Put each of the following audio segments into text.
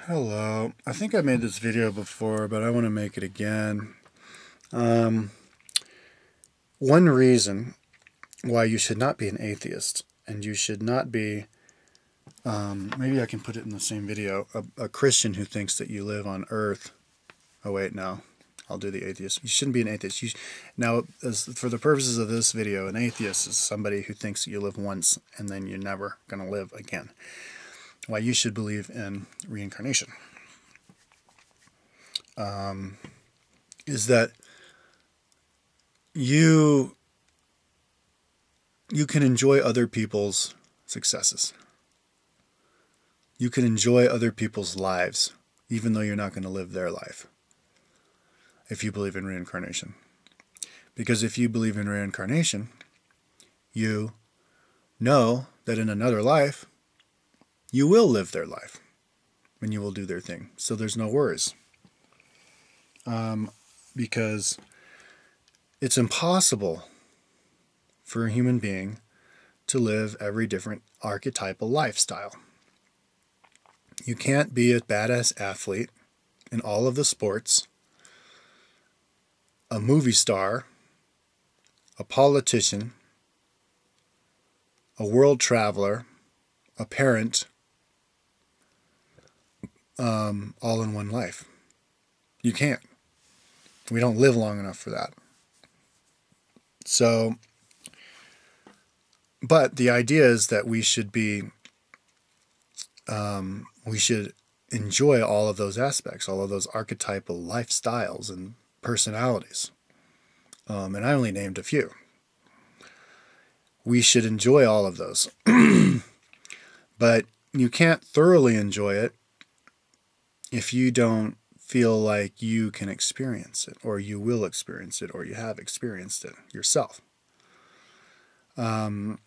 Hello. I think I made this video before, but I want to make it again. One reason why you should not be an atheist, and you should not be, maybe I can put it in the same video, a Christian who thinks that you live on Earth. Oh wait, no. I'll do the atheist. You shouldn't be an atheist. Now, for the purposes of this video, an atheist is somebody who thinks that you live once and then you're never going to live again. Why you should believe in reincarnation is that you can enjoy other people's successes. You can enjoy other people's lives, even though you're not going to live their life, if you believe in reincarnation. Because if you believe in reincarnation, you know that in another life, you will live their life and you will do their thing. So there's no worries. Because it's impossible for a human being to live every different archetypal lifestyle. You can't be a badass athlete in all of the sports, a movie star, a politician, a world traveler, a parent, all in one life. You can't. We don't live long enough for that. So, but the idea is that we should be, we should enjoy all of those aspects, all of those archetypal lifestyles and personalities. And I only named a few. We should enjoy all of those. But you can't thoroughly enjoy it if you don't feel like you can experience it, or you will experience it, or you have experienced it yourself. You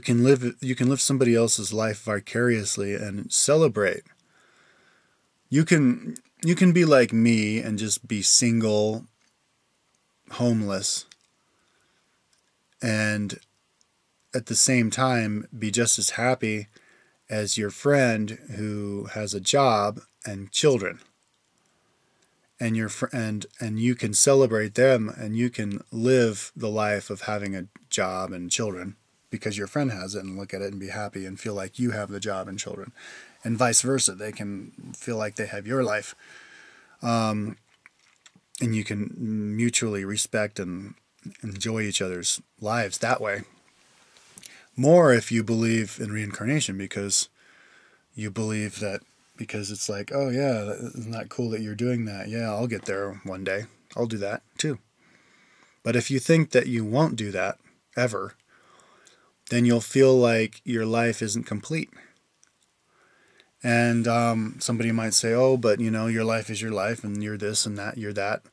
can live somebody else's life vicariously and celebrate. You can be like me and just be single, homeless, and at the same time be just as happy as your friend who has a job and children, and you can celebrate them, and you can live the life of having a job and children because your friend has it, and look at it and be happy and feel like you have the job and children, and vice versa. They can feel like they have your life, and you can mutually respect and enjoy each other's lives that way. More if you believe in reincarnation, because you believe that, because it's like, oh yeah, isn't that cool that you're doing that? Yeah, I'll get there one day. I'll do that too. But if you think that you won't do that ever, then you'll feel like your life isn't complete. And somebody might say, oh, but you know, your life is your life, and you're this and that, you're that.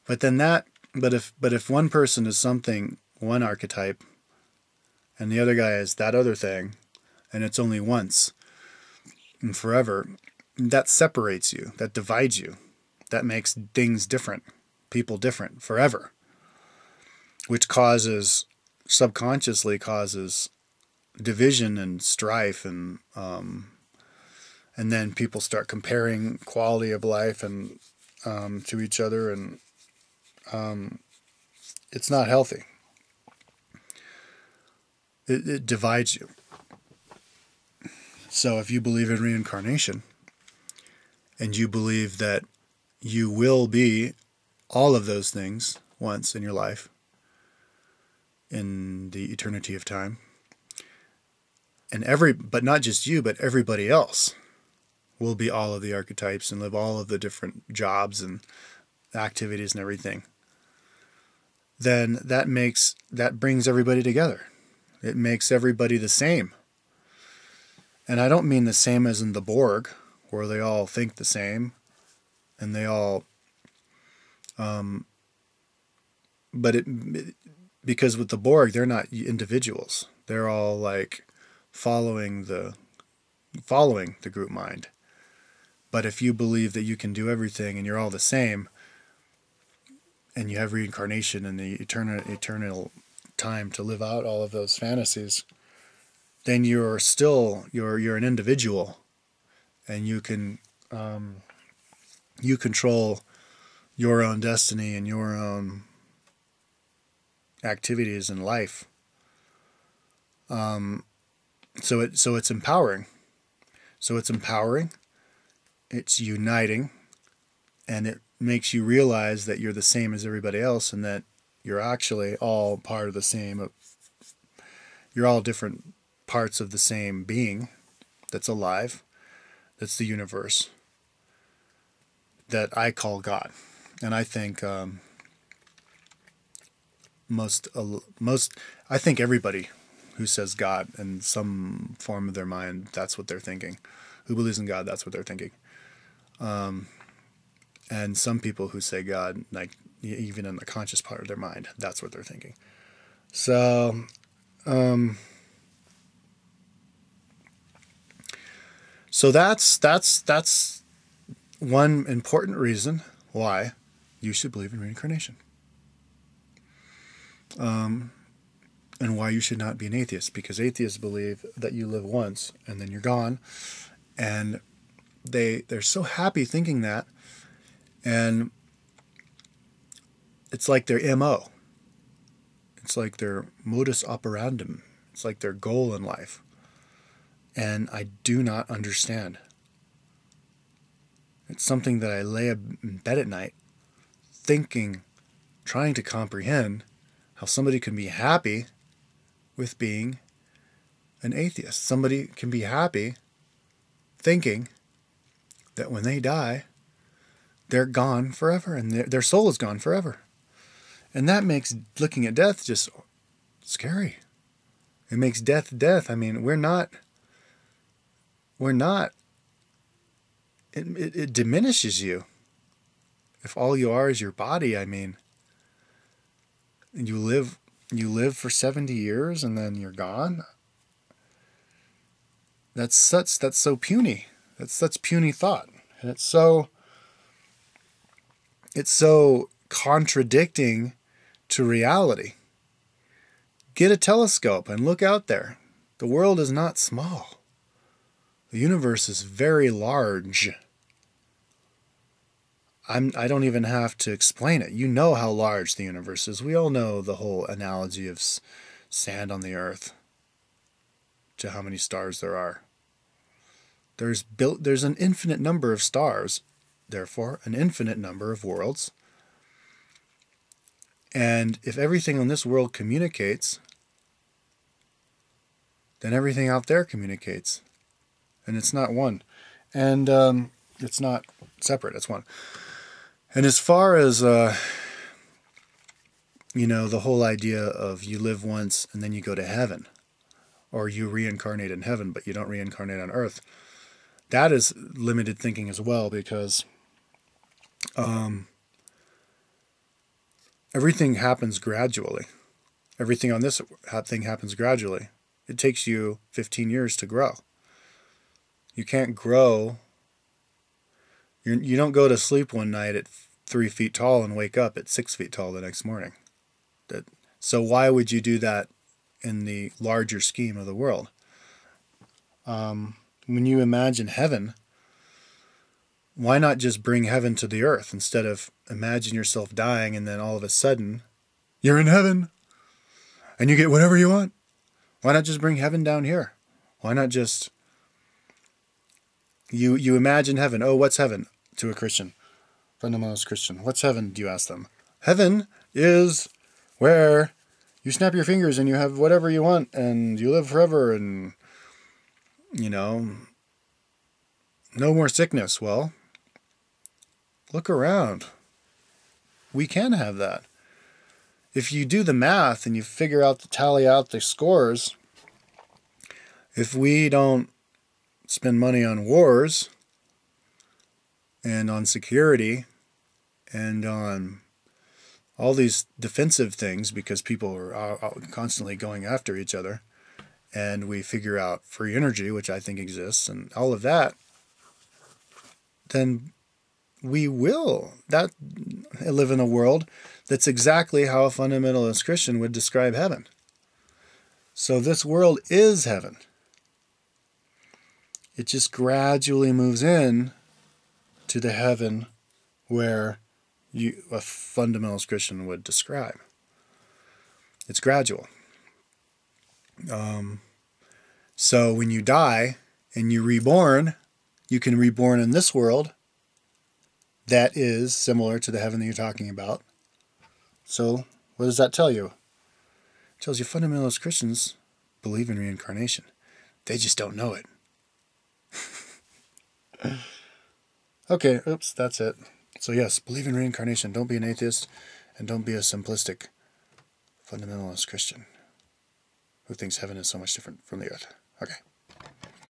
But if one person is something, one archetype, and the other guy is that other thing, and it's only once and forever, that separates you, that divides you, that makes things different, people different forever, which subconsciously causes division and strife, and then people start comparing quality of life and to each other, and it's not healthy. It divides you. So if you believe in reincarnation, and you believe that you will be all of those things once in your life, in the eternity of time, and but not just you, but everybody else will be all of the archetypes and live all of the different jobs and activities and everything, then that brings everybody together. It makes everybody the same. And I don't mean the same as in the Borg, where they all think the same, and they all, because with the Borg, they're not individuals. They're all like following the group mind. But if you believe that you can do everything and you're all the same, and you have reincarnation and the eternal time to live out all of those fantasies, then you're an individual, and you control your own destiny and your own activities in life. So it's empowering. So it's empowering. It's uniting, and it makes you realize that you're the same as everybody else, and that you're actually all part of the same. You're all different parts of the same being that's alive. That's the universe that I call God. And I think I think everybody who says God in some form of their mind, that's what they're thinking. Who believes in God, that's what they're thinking. And some people who say God, like even in the conscious part of their mind, that's what they're thinking. So, that's one important reason why you should believe in reincarnation. And why you should not be an atheist, because atheists believe that you live once and then you're gone, and they're so happy thinking that, and it's like their MO. It's like their modus operandum. It's like their goal in life. And I do not understand. It's something that I lay in bed at night thinking, trying to comprehend how somebody can be happy with being an atheist. Somebody can be happy thinking that when they die, they're gone forever, and their soul is gone forever. And that makes looking at death just scary. It makes death. I mean, we're not, it diminishes you. If all you are is your body, I mean, and you live for 70 years and then you're gone. That's so puny. That's such puny thought. And it's so contradicting to reality. Get a telescope and look out there. The world is not small. The universe is very large. I don't even have to explain it. You know how large the universe is. We all know the whole analogy of sand on the earth to how many stars there are. There's an infinite number of stars, therefore an infinite number of worlds. And if everything on this world communicates, then everything out there communicates. And it's not one. And it's not separate, it's one. And as far as, the whole idea of you live once and then you go to heaven, or you reincarnate in heaven, but you don't reincarnate on earth, that is limited thinking as well, because everything happens gradually. Everything on this thing happens gradually. It takes you 15 years to grow. You can't grow. You don't go to sleep one night at 3 feet tall and wake up at 6 feet tall the next morning. So why would you do that in the larger scheme of the world? When you imagine heaven, why not just bring heaven to the earth instead of imagine yourself dying and then all of a sudden you're in heaven and you get whatever you want? Why not just bring heaven down here? Why not just you imagine heaven? Oh, what's heaven to a Christian? Friend of mine is Christian. What's heaven? Do you ask them? Heaven is where you snap your fingers and you have whatever you want and you live forever and, no more sickness. Well, look around. We can have that. If you do the math and you tally out the scores, if we don't spend money on wars and on security and on all these defensive things, because people are constantly going after each other, and we figure out free energy, which I think exists, and all of that, then we will live in a world that's exactly how a fundamentalist Christian would describe heaven. So this world is heaven. It just gradually moves in to the heaven where a fundamentalist Christian would describe. It's gradual. So when you die and you're reborn, you can reborn in this world that is similar to the heaven that you're talking about. So what does that tell you? It tells you fundamentalist Christians believe in reincarnation. They just don't know it. Okay, oops, that's it. So yes, believe in reincarnation. Don't be an atheist, and don't be a simplistic fundamentalist Christian who thinks heaven is so much different from the earth. Okay.